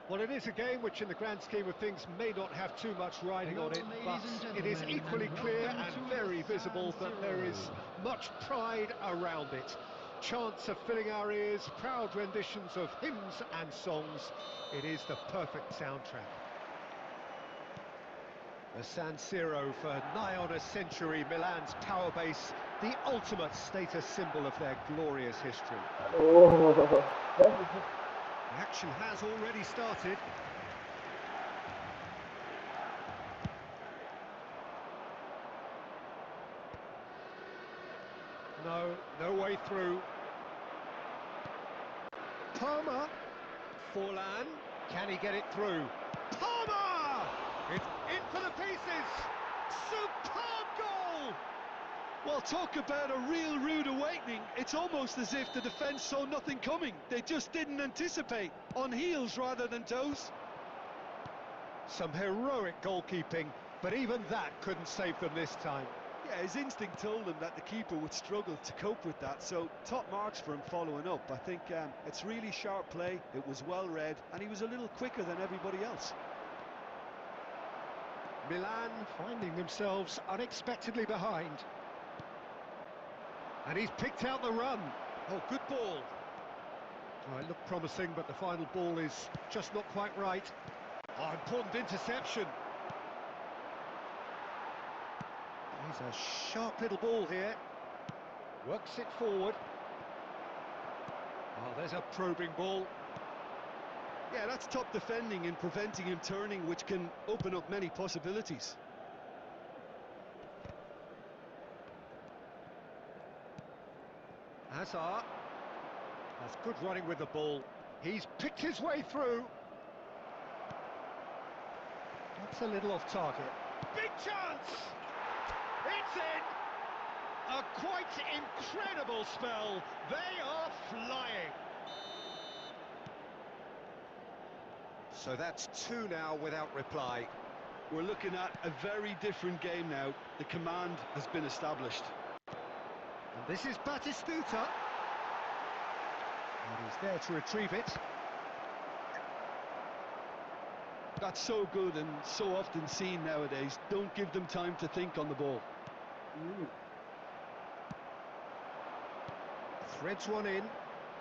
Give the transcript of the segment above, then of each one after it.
Well, it is a game which, in the grand scheme of things, may not have too much riding on it, but it is equally clear and very visible that there is much pride around it. Chants are filling our ears, proud renditions of hymns and songs. It is the perfect soundtrack. The San Siro for nigh on a century, Milan's power base, the ultimate status symbol of their glorious history. Oh. The action has already started. No way through. Palmer. Forlan. Can he get it through? Palmer! It's in for the pieces! Superb goal! Well, talk about a real rude awakening. It's almost as if the defence saw nothing coming. They just didn't anticipate. On heels rather than toes. Some heroic goalkeeping, but even that couldn't save them this time. Yeah, his instinct told him that the keeper would struggle to cope with that, so top marks for him following up. I think it's really sharp play, it was well read, and he was a little quicker than everybody else. Milan finding themselves unexpectedly behind. And he's picked out the run. Oh, good ball. Oh, it looked promising, but the final ball is just not quite right. Oh, important interception. He's a sharp little ball here. Works it forward. Oh, there's a probing ball. Yeah, that's top defending and preventing him turning, which can open up many possibilities. Hazard. That's good running with the ball. He's picked his way through. That's a little off target. Big chance! It's in! A quite incredible spell. They are flying. So that's two now without reply. We're looking at a very different game now. The command has been established. And this is Batistuta. And he's there to retrieve it. That's so good and so often seen nowadays. Don't give them time to think on the ball. Threads one in.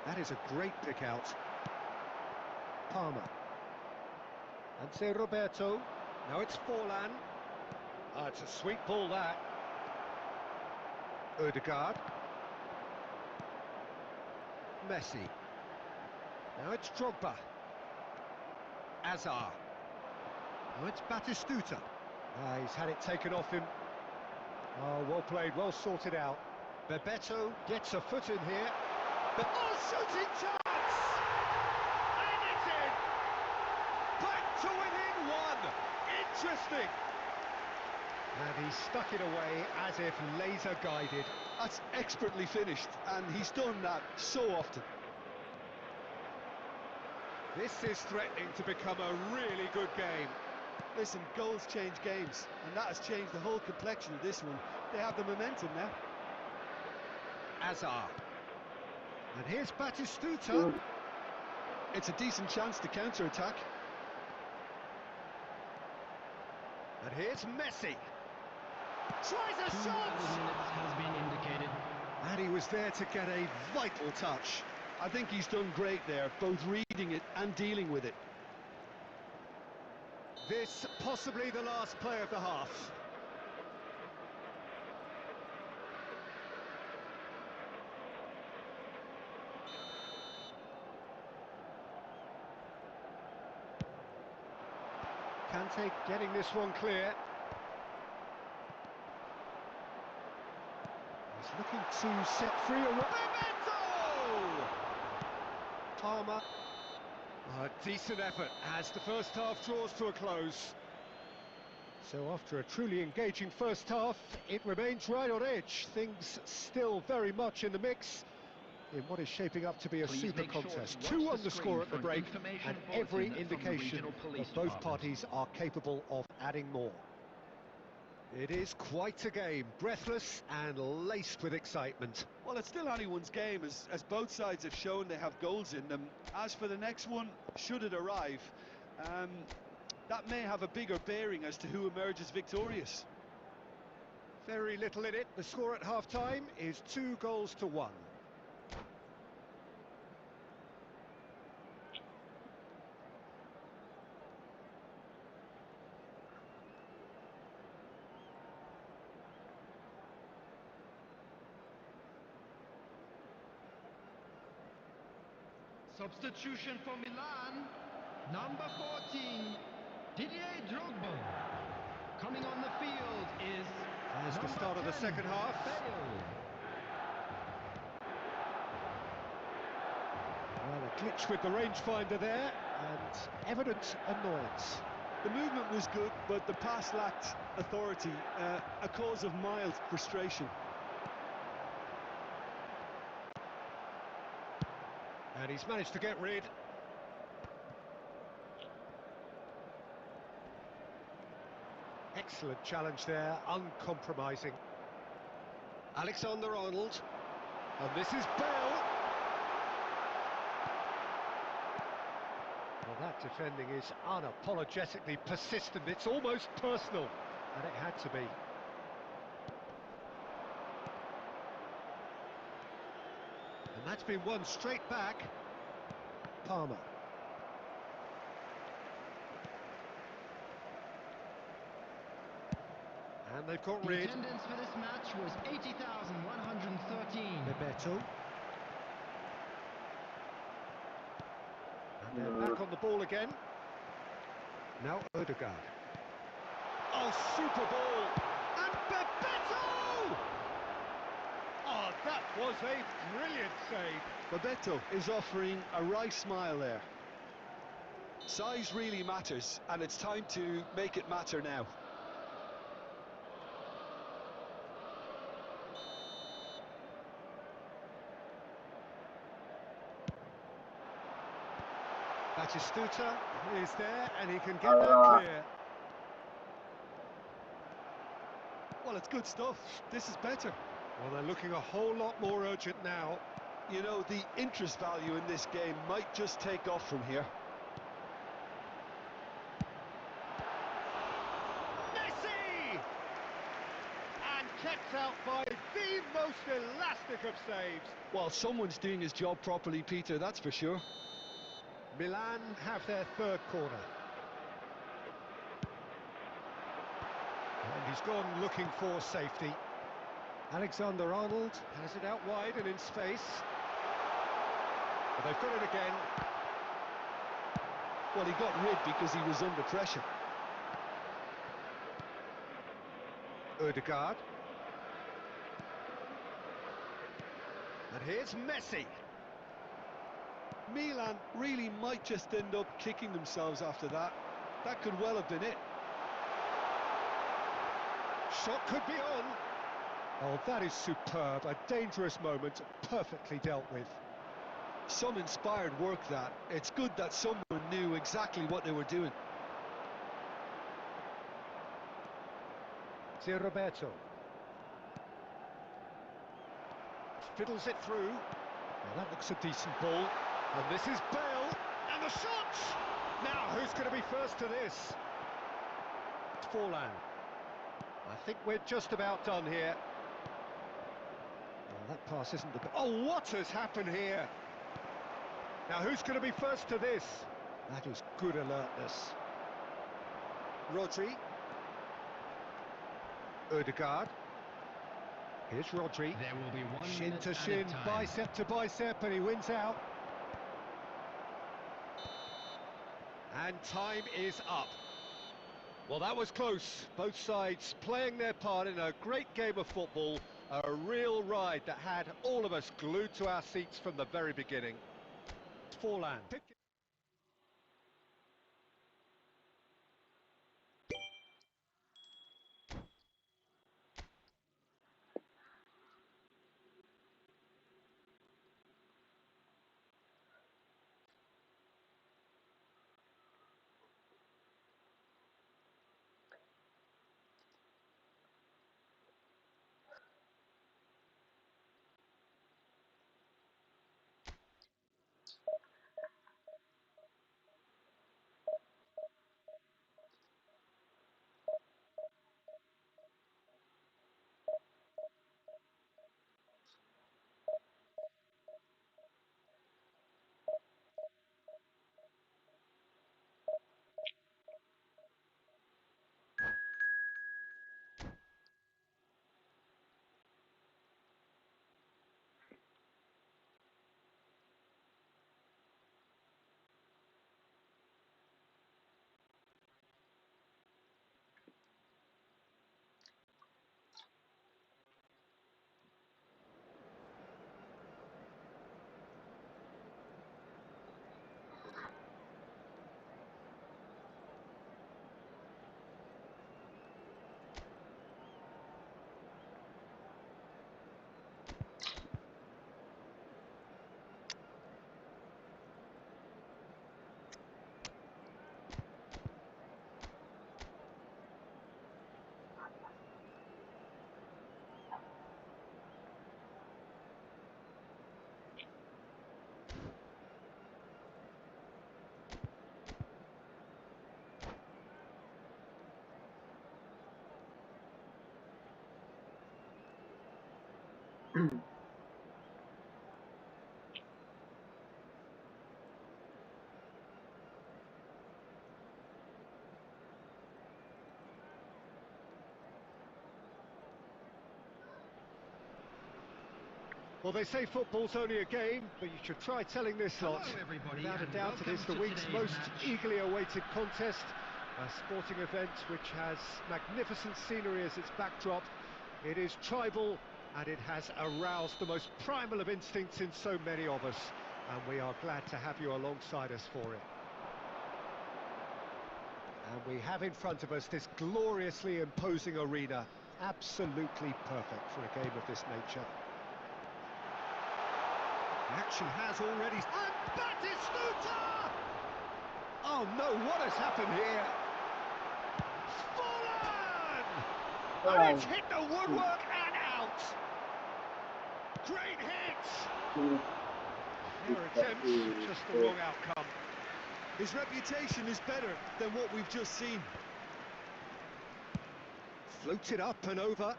That is a great pick out. Palmer. And say Roberto. Now it's Forlan. Ah, it's a sweet ball, that. Odegaard. Messi. Now it's Drogba. Azar. Now it's Batistuta. Ah, he's had it taken off him. Oh, well played, well sorted out. Bebeto gets a foot in here. But oh, shooting chance! And it's in! Back to within one! Interesting! And he stuck it away as if laser guided. That's expertly finished, and he's done that so often. This is threatening to become a really good game. Listen, goals change games, and that has changed the whole complexion of this one. They have the momentum now. Azar. And here's Batistuta. It's a decent chance to counter-attack. And here's Messi. Tries a shot! Has been indicated. And he was there to get a vital touch. I think he's done great there, both reading it and dealing with it. This possibly the last play of the half. Kante getting this one clear. He's looking to set free a... Bebeto! Palmer. A decent effort as the first half draws to a close. So after a truly engaging first half, it remains right on edge. Things still very much in the mix in what is shaping up to be a super contest. 2 on the score at the break, and every indication that both parties are capable of adding more. It is quite a game, breathless and laced with excitement. Well, it's still anyone's game, as both sides have shown they have goals in them. As for the next one, should it arrive, Um, that may have a bigger bearing as to who emerges victorious. Very little in it. The score at half-time is 2-1. Substitution for Milan, number 14, Didier Drogba. Coming on the field is There's the number start of the 10, second half. Bale. Well, a glitch with the rangefinder there, and evident annoyance. The movement was good, but the pass lacked authority, a cause of mild frustration. And he's managed to get rid. Excellent challenge there, uncompromising. Alexander-Arnold. And this is Bale. Well, that defending is unapologetically persistent. It's almost personal, and it had to be. And that's been won straight back. Palmer. And they've got The rid. attendance for this match was 80,113. Bebeto. And they're back on the ball again. Now Odegaard. Oh, super ball! And Bebeto! Oh, that was a brilliant save. Bebeto is offering a wry smile there. Size really matters, and it's time to make it matter now. Batistuta is there, and he can get that clear. Well, it's good stuff. This is better. Well, they're looking a whole lot more urgent now. You know, the interest value in this game might just take off from here. Messi! And kept out by the most elastic of saves. Well, someone's doing his job properly, Peter, that's for sure. Milan have their third corner. And he's gone looking for safety. Alexander-Arnold has it out wide and in space. But they've got it again. Well, he got rid because he was under pressure. Odegaard. And here's Messi. Milan really might just end up kicking themselves after that. That could well have been it. Shot could be on. Oh, that is superb. A dangerous moment, perfectly dealt with. Some inspired work, that. It's good that someone knew exactly what they were doing. It's Roberto. Fiddles it through. Well, that looks a decent ball. And this is Bale. And the shot! Now, who's going to be first to this? It's Forlan. I think we're just about done here. Well, that pass isn't the... Oh, what has happened here? Now, who's going to be first to this? That is good alertness. Rodri. Odegaard. Here's Rodri. There will be 1 Shin minute to added shin, time. bicep to bicep, and he wins out. And time is up. Well, that was close. Both sides playing their part in a great game of football. A real ride that had all of us glued to our seats from the very beginning. Forlan. Well, they say football's only a game, but you should try telling this lot. Hello, everybody, Without a and doubt, it is the welcome to week's today's most match. eagerly awaited contest. A sporting event which has magnificent scenery as its backdrop. It is tribal, and it has aroused the most primal of instincts in so many of us. And we are glad to have you alongside us for it. And we have in front of us this gloriously imposing arena. Absolutely perfect for a game of this nature. The action has already... And Batistuta! Oh no, what has happened here? Fallen! And it's hit the woodwork and out! Great hit! Their attempts, just the wrong outcome. His reputation is better than what we've just seen. Floated up and over.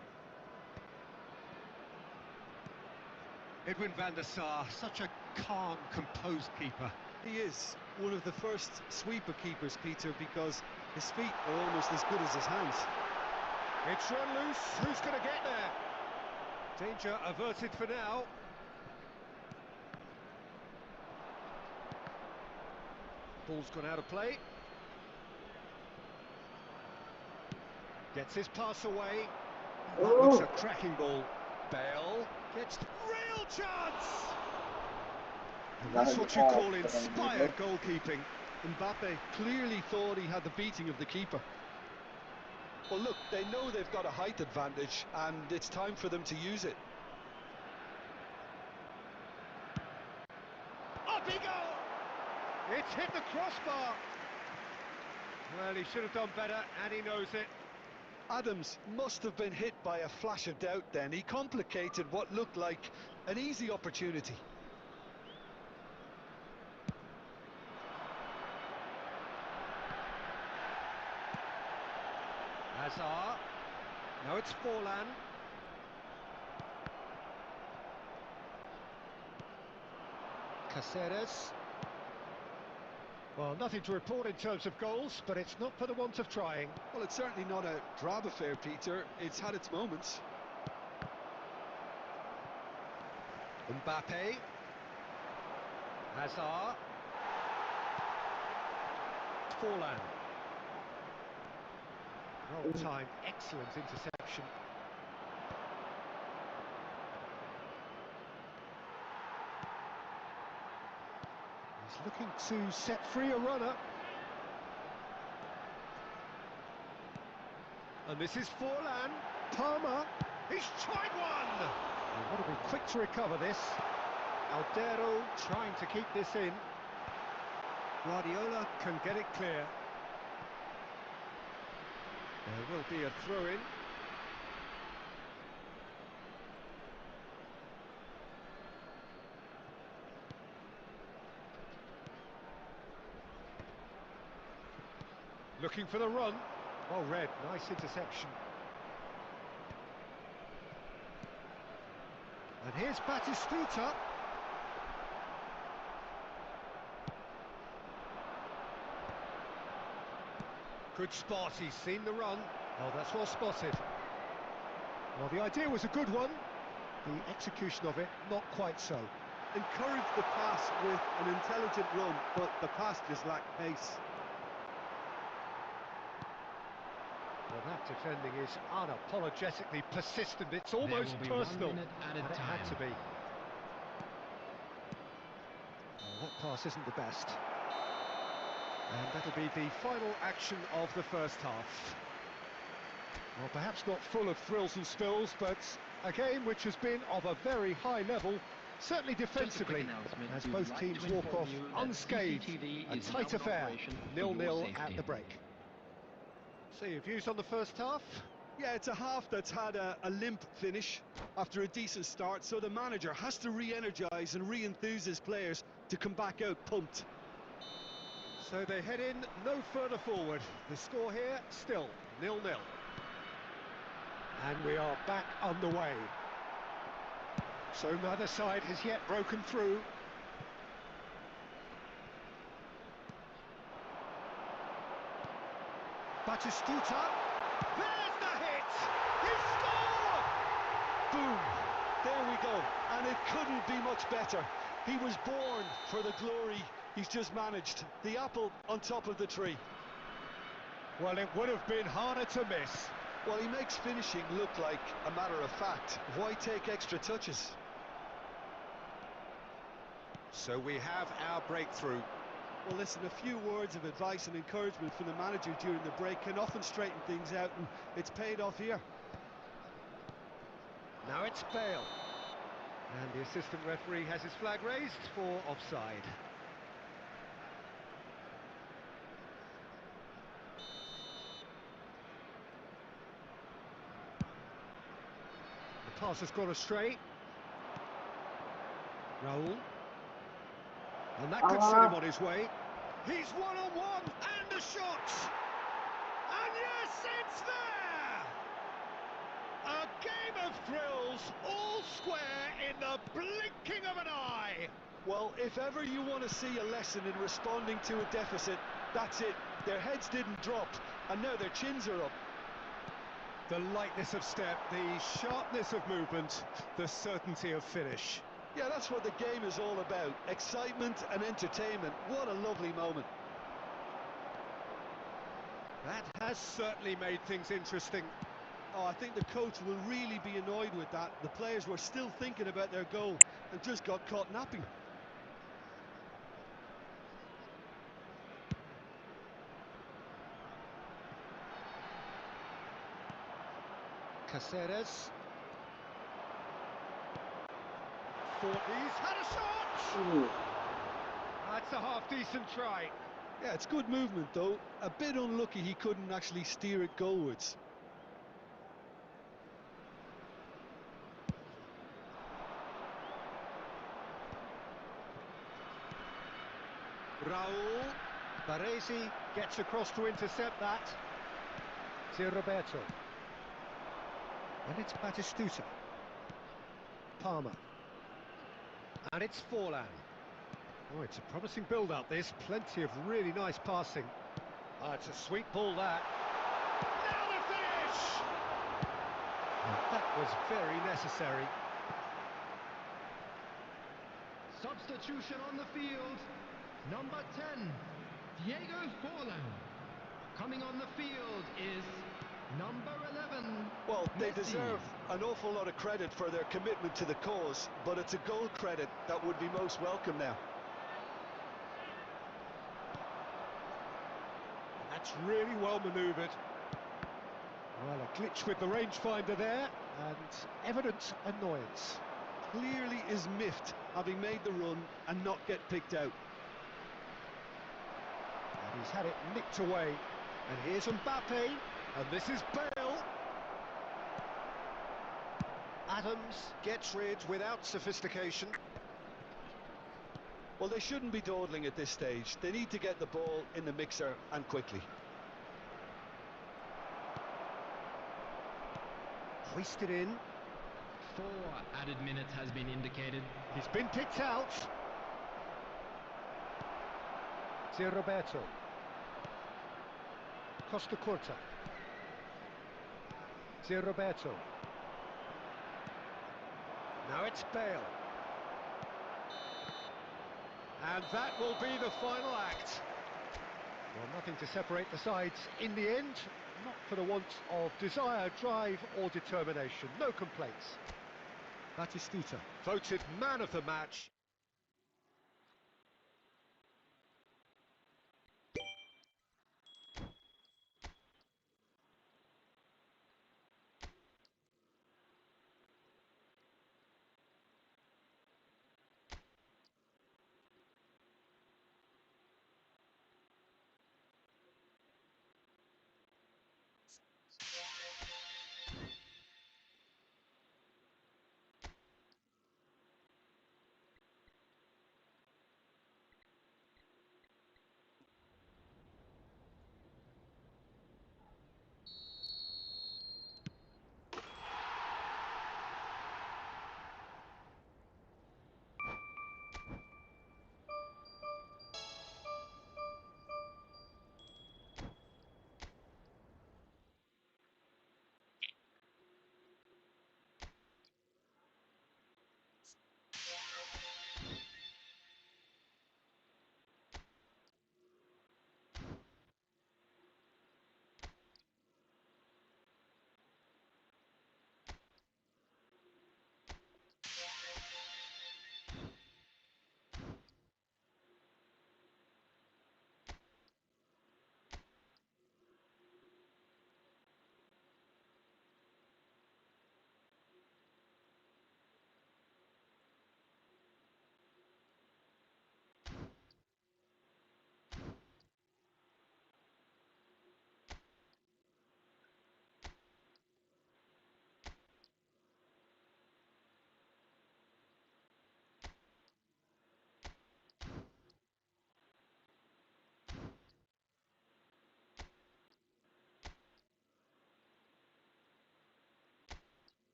Edwin van der Sar, such a calm, composed keeper. He is one of the first sweeper keepers, Peter, because his feet are almost as good as his hands. It's run loose, who's going to get there? Danger averted for now. Ball's gone out of play. Gets his pass away. That looks a cracking ball. Bale gets real chance! And that's what you call inspired goalkeeping. Mbappe clearly thought he had the beating of the keeper. Well, look, they know they've got a height advantage, and it's time for them to use it. Up he goes! It's hit the crossbar. Well, he should have done better, and he knows it. Adams must have been hit by a flash of doubt then. He complicated what looked like an easy opportunity. Hazard. No, it's Forlan. Caceres. Well, nothing to report in terms of goals, but it's not for the want of trying. Well, it's certainly not a drab affair, Peter. It's had its moments. Mbappe. Hazard. Forlan. Well-timed, excellent interception. He's looking to set free a runner. And this is Forlan. Palmer. He's tried one! He's got to be quick to recover this. Aldero trying to keep this in. Guardiola can get it clear. There will be a throw-in. Looking for the run. Well read, nice interception. And here's Batistuta. Good spot, he's seen the run. Oh, that's well spotted. Well, the idea was a good one. The execution of it, not quite so. Encouraged the pass with an intelligent run, but the pass just lacked pace. Well, that defending is unapologetically persistent. It's almost personal. 1 minute at a And it time. had to be. Well, that pass isn't the best. And that'll be the final action of the first half. Well, perhaps not full of thrills and spills, but a game which has been of a very high level, certainly defensively, as both teams walk off unscathed. A tight affair, 0-0 at the break. So your views on the first half? Yeah, it's a half that's had a limp finish after a decent start, so the manager has to re-energise and re-enthuse his players to come back out pumped. So they head in no further forward. The score here, still 0-0. And we are back underway. So neither side has yet broken through. Batistuta. There's the hit! He scored! Boom! There we go. And it couldn't be much better. He was born for the glory he's just managed. The apple on top of the tree. Well, it would have been harder to miss. Well, he makes finishing look like a matter of fact. Why take extra touches? So we have our breakthrough. Well, listen, a few words of advice and encouragement from the manager during the break can often straighten things out, and it's paid off here. Now it's Bale. And the assistant referee has his flag raised for offside. The pass has gone astray. Raul. And that could set him on his way. He's one-on-one, and the shot! And yes, it's there! A game of thrills, all square in the blinking of an eye! Well, if ever you want to see a lesson in responding to a deficit, that's it. Their heads didn't drop, and now their chins are up. The lightness of step, the sharpness of movement, the certainty of finish. Yeah, that's what the game is all about. Excitement and entertainment. What a lovely moment. That has certainly made things interesting. Oh, I think the coach will really be annoyed with that. The players were still thinking about their goal and just got caught napping. Caceres. He's had a shot! That's a half-decent try. Yeah, it's good movement though. A bit unlucky he couldn't actually steer it goalwards. Raul. Baresi gets across to intercept that. It's Roberto. And it's Batistuta. Palmer. And it's Forlan. Oh, it's a promising build-up, this. Plenty of really nice passing. Oh, it's a sweet ball, that. Now the finish! And that was very necessary. Substitution on the field. Number 10, Diego Forlan. Coming on the field is number 11. Well, they Messi. deserve an awful lot of credit for their commitment to the cause, but it's a goal credit that would be most welcome now. That's really well manoeuvred. Well, a glitch with the rangefinder there, and evident annoyance. Clearly is miffed, having made the run and not get picked out. And he's had it nicked away. And here's Mbappe, and this is Bale. Adams gets rid without sophistication. Well, they shouldn't be dawdling at this stage. They need to get the ball in the mixer and quickly. Hoisted in. 4 added minutes has been indicated. He's been picked out. It's Roberto. Costa Curta. It's Roberto. Now it's Bale. And that will be the final act. Well, nothing to separate the sides in the end. Not for the want of desire, drive or determination. No complaints. Batistuta, voted man of the match.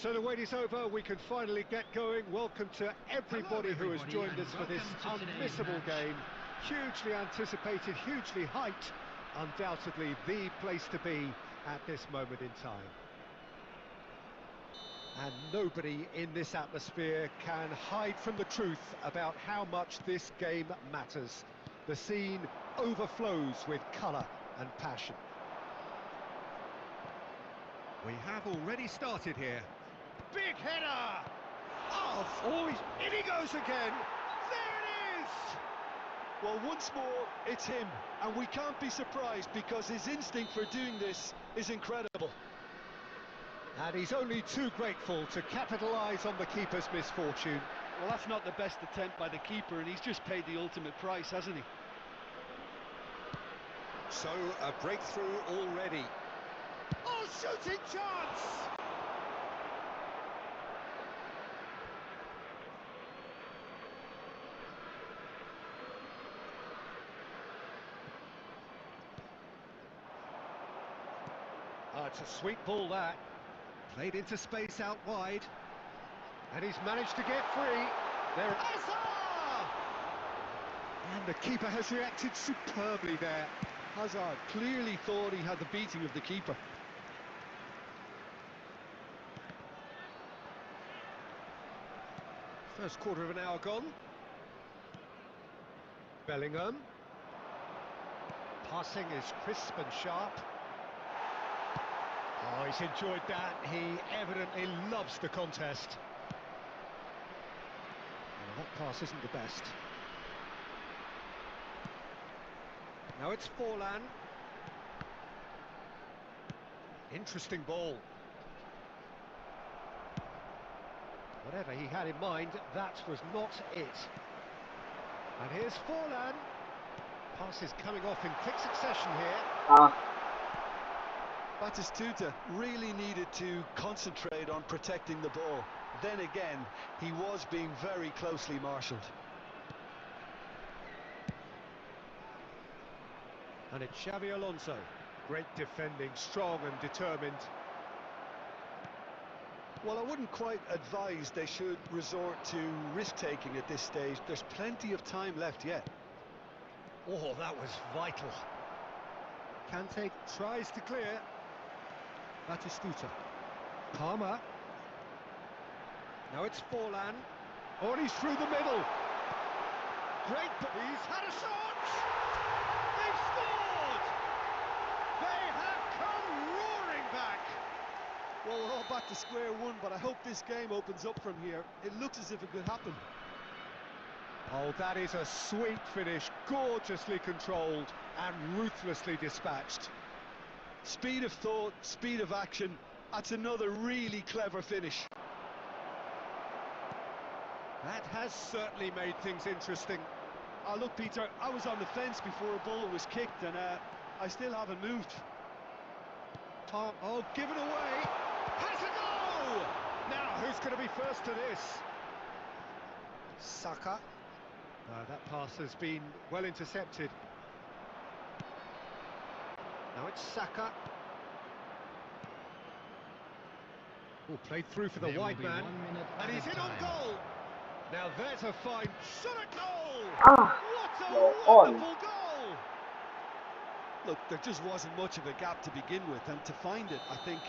So the wait is over, we can finally get going. Welcome to everybody who has joined us for this unmissable game. Hugely anticipated, hugely hyped, undoubtedly the place to be at this moment in time. And nobody in this atmosphere can hide from the truth about how much this game matters. The scene overflows with colour and passion. We have already started here. Big header! Oh, in he goes again! There it is! Well, once more, it's him, and we can't be surprised because his instinct for doing this is incredible. And he's only too grateful to capitalise on the keeper's misfortune. Well, that's not the best attempt by the keeper, and he's just paid the ultimate price, hasn't he? So, a breakthrough already. Oh, shooting chance! Oh, it's a sweet ball, that. Played into space out wide. And he's managed to get free. There, Hazard! And the keeper has reacted superbly there. Hazard clearly thought he had the beating of the keeper. First quarter of an hour gone. Bellingham. Passing is crisp and sharp. Oh, he's enjoyed that. He evidently loves the contest. Well, that pass isn't the best. Now it's Forlan. Interesting ball. Whatever he had in mind, that was not it. And here's Forlan. Pass is coming off in quick succession here. Batistuta really needed to concentrate on protecting the ball. Then again, he was being very closely marshalled. And it's Xabi Alonso. Great defending, strong and determined. Well, I wouldn't quite advise they should resort to risk-taking at this stage. There's plenty of time left yet. Oh, that was vital. Kante tries to clear. Batistuta. Palmer. Now it's Forlan. Oh, and he's through the middle. Great, but he's had a shot! They've scored! They have come roaring back! Well, we're all back to square one, but I hope this game opens up from here. It looks as if it could happen. Oh, that is a sweet finish, gorgeously controlled and ruthlessly dispatched. Speed of thought, speed of action. That's another really clever finish. That has certainly made things interesting. Oh, look, Peter, I was on the fence before a ball was kicked, and I still haven't moved. Oh, given away. Has a go! Now, who's going to be first to this? Saka. That pass has been well intercepted. Now it's Saka. Oh, played through for the wide man. And he's in on goal. Now there's a fine shot at goal! What a wonderful goal! Look, there just wasn't much of a gap to begin with, and to find it, I think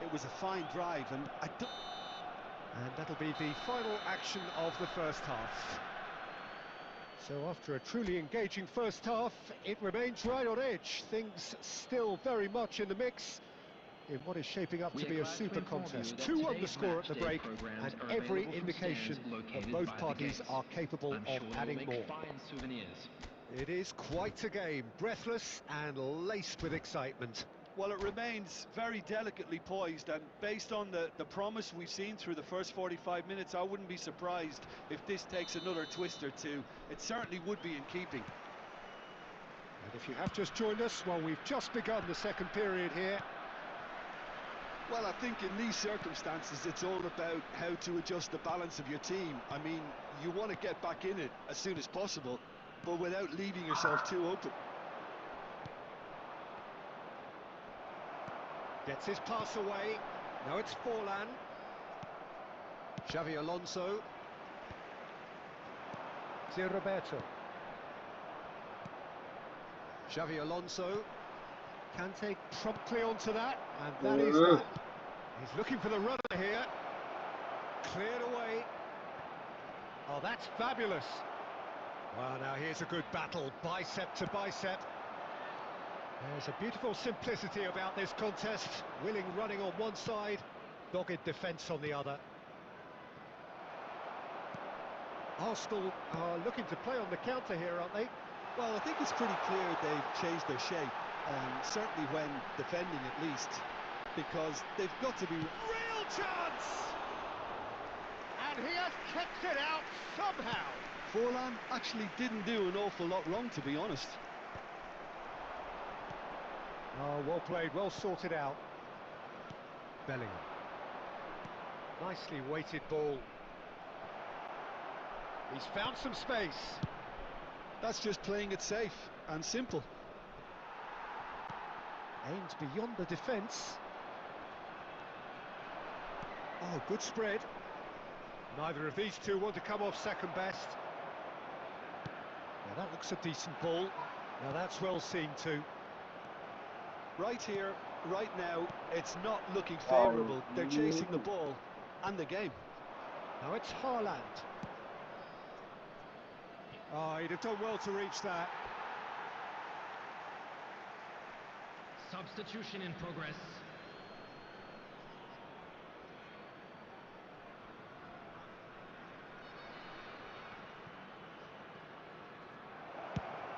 it was a fine drive, and that'll be the final action of the first half. So after a truly engaging first half, it remains right on edge. Things still very much in the mix in what is shaping up to be a super contest. 2-1 the score at the break, and every indication that both parties are capable of adding more. It is quite a game, breathless and laced with excitement. Well, it remains very delicately poised, and based on the promise we've seen through the first 45 minutes, I wouldn't be surprised if this takes another twist or two. It certainly would be in keeping. And if you have just joined us, well, we've just begun the second period here. Well, I think in these circumstances, it's all about how to adjust the balance of your team. I mean, you want to get back in it as soon as possible, but without leaving yourself too open. Gets his pass away. Now it's Forlan. Xavi Alonso. Zé Roberto. Xavi Alonso. Kante promptly onto that, and that is that. He's looking for the runner here. Cleared away. Oh, that's fabulous. Well, now here's a good battle, bicep to bicep. There's a beautiful simplicity about this contest. Willing running on one side, dogged defence on the other. Arsenal are looking to play on the counter here, aren't they? Well, I think it's pretty clear they've changed their shape, certainly when defending at least, because they've got to be... Real chance! And he has kept it out somehow. Forlan actually didn't do an awful lot wrong, to be honest. Oh, well played, well sorted out. Bellingham. Nicely weighted ball. He's found some space. That's just playing it safe and simple. Aimed beyond the defence. Oh, good spread. Neither of these two want to come off second best. Now that looks a decent ball. Now that's well seen too. Right here, right now, it's not looking favourable. They're chasing the ball and the game. Now it's Haaland. Oh, he'd have done well to reach that. Substitution in progress.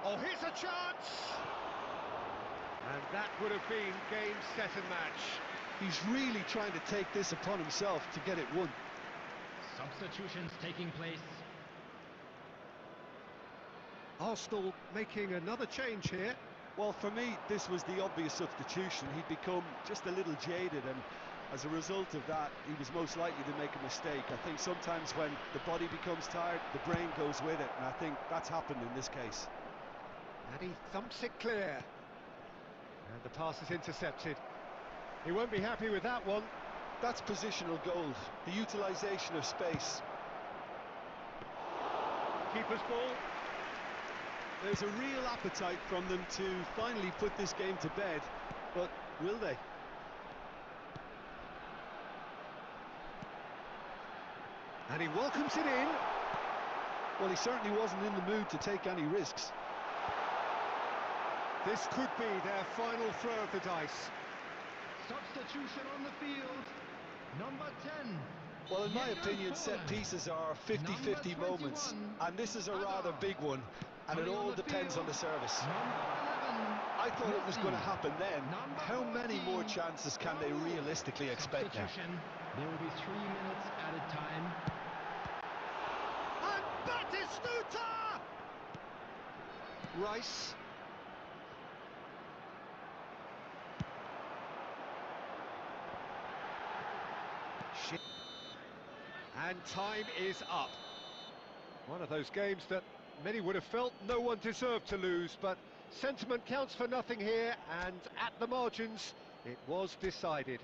Oh, here's a chance! And that would have been game, set and match. He's really trying to take this upon himself to get it won. Substitutions taking place. Arsenal making another change here. Well, for me, this was the obvious substitution. He'd become just a little jaded, and as a result of that, he was most likely to make a mistake. I think sometimes when the body becomes tired, the brain goes with it, and I think that's happened in this case. And he thumps it clear. And the pass is intercepted. He won't be happy with that one. That's positional gold, the utilisation of space. Keeper's ball. There's a real appetite from them to finally put this game to bed, but will they? And he welcomes it in. Well, he certainly wasn't in the mood to take any risks. This could be their final throw of the dice. Substitution on the field. Number 10. Well, in my opinion, set pieces are 50-50 moments, and this is a rather big one, and it all depends on the service. I thought it was going to happen then. How many more chances can they realistically expect now? There will be 3 minutes added time. And Batistuta! Rice. And time is up. One of those games that many would have felt no one deserved to lose, but sentiment counts for nothing here, and at the margins, it was decided.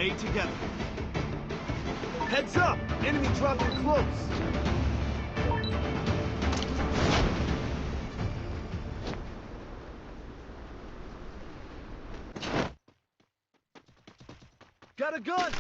Stay together. Heads up! Enemy dropping close! Got a gun!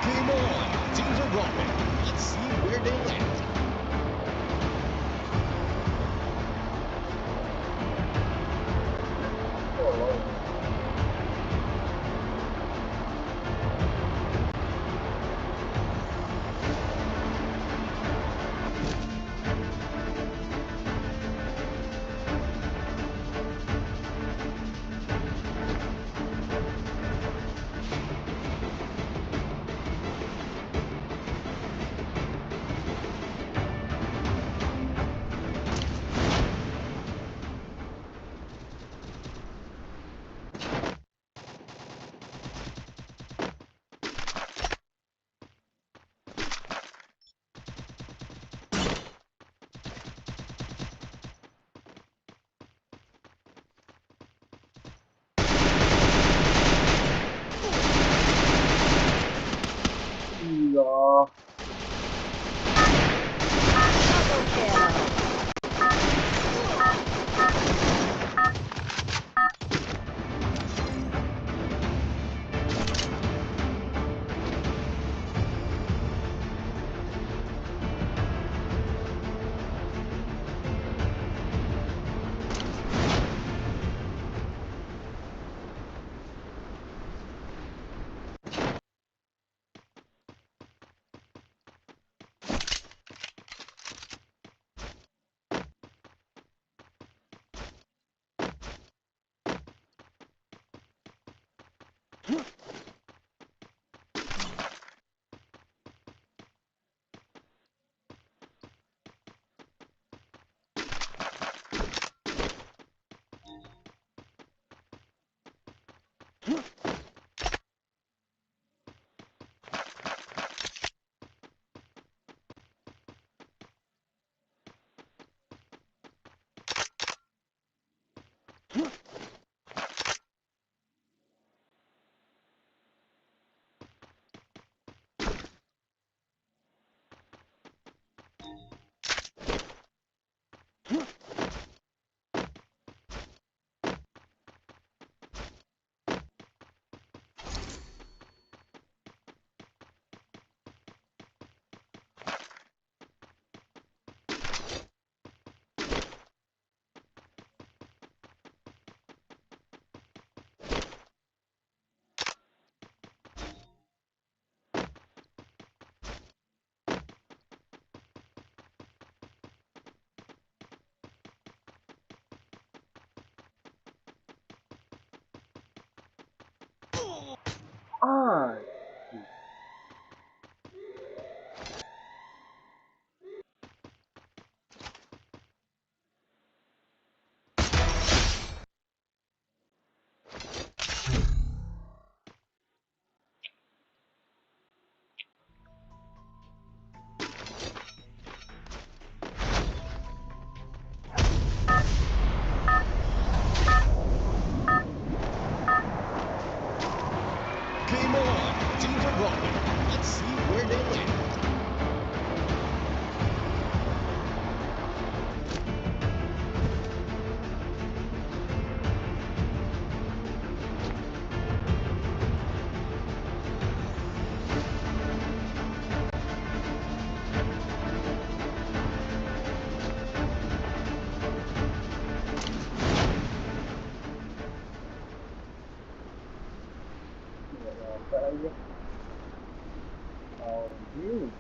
Game on! Teams are rolling. Let's see where they land. Ah, Game on. Teams are rolling. Let's see where they land. oh, you.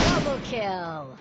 Double kill.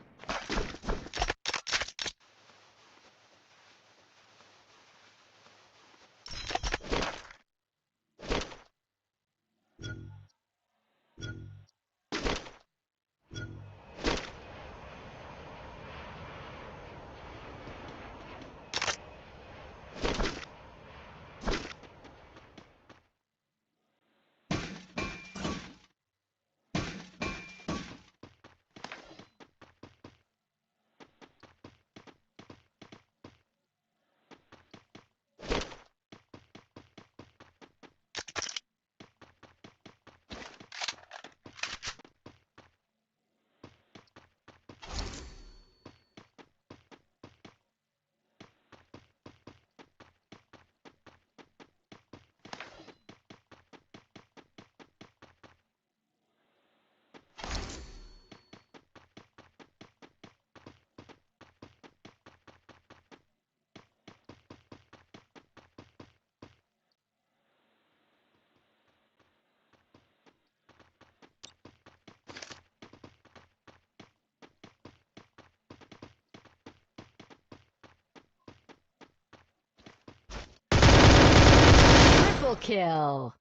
Double kill.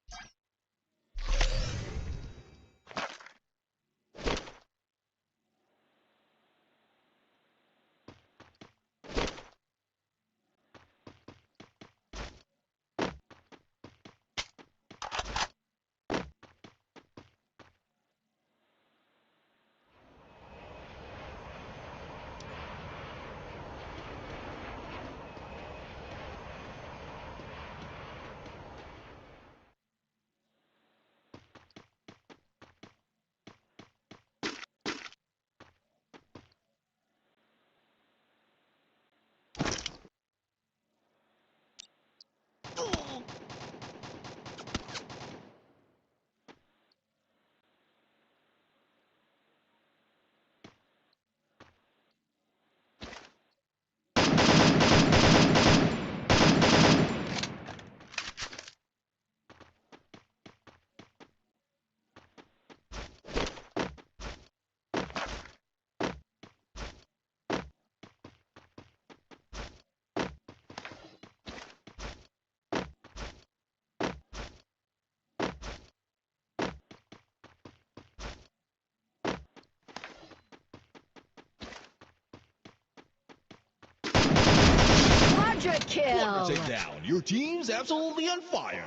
Quadra kill. Takedown. Your team's absolutely on fire.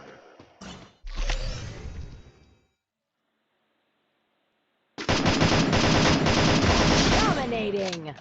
Dominating.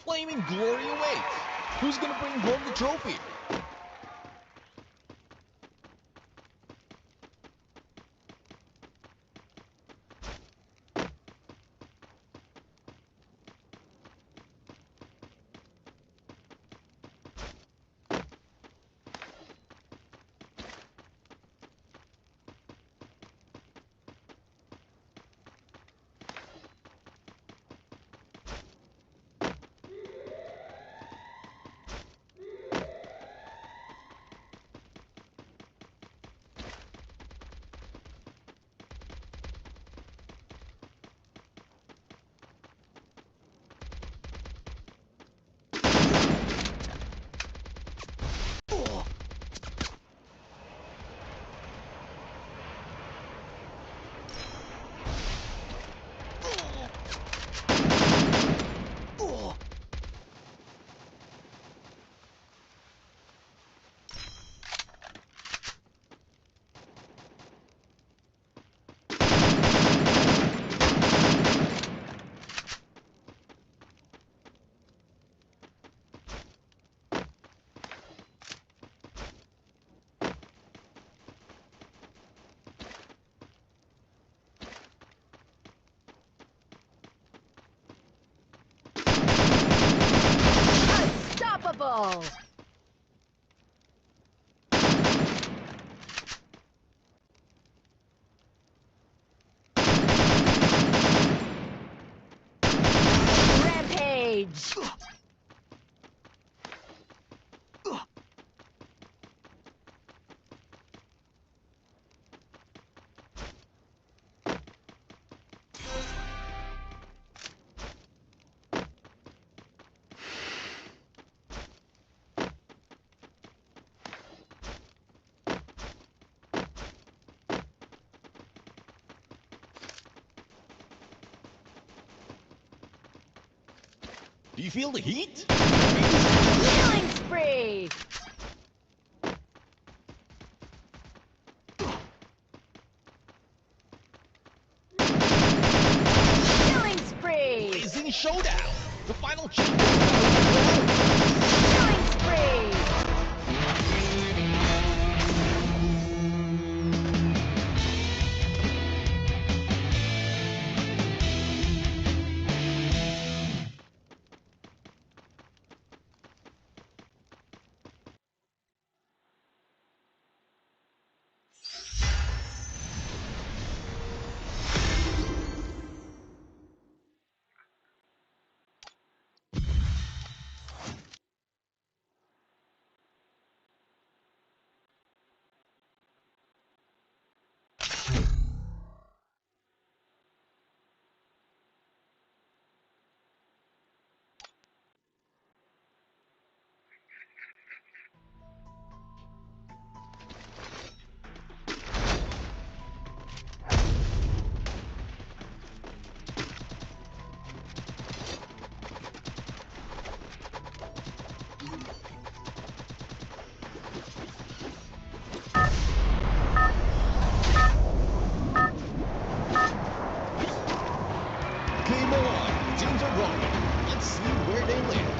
Flaming glory awaits. Who's gonna bring home the trophy? kill! Rampage! Do you feel the heat? Killing spree! Killing spree! Blazing showdown! The final champion! Killing spree! Game on! Teams are rolling. Let's see where they land.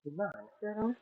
Gimana sih orang?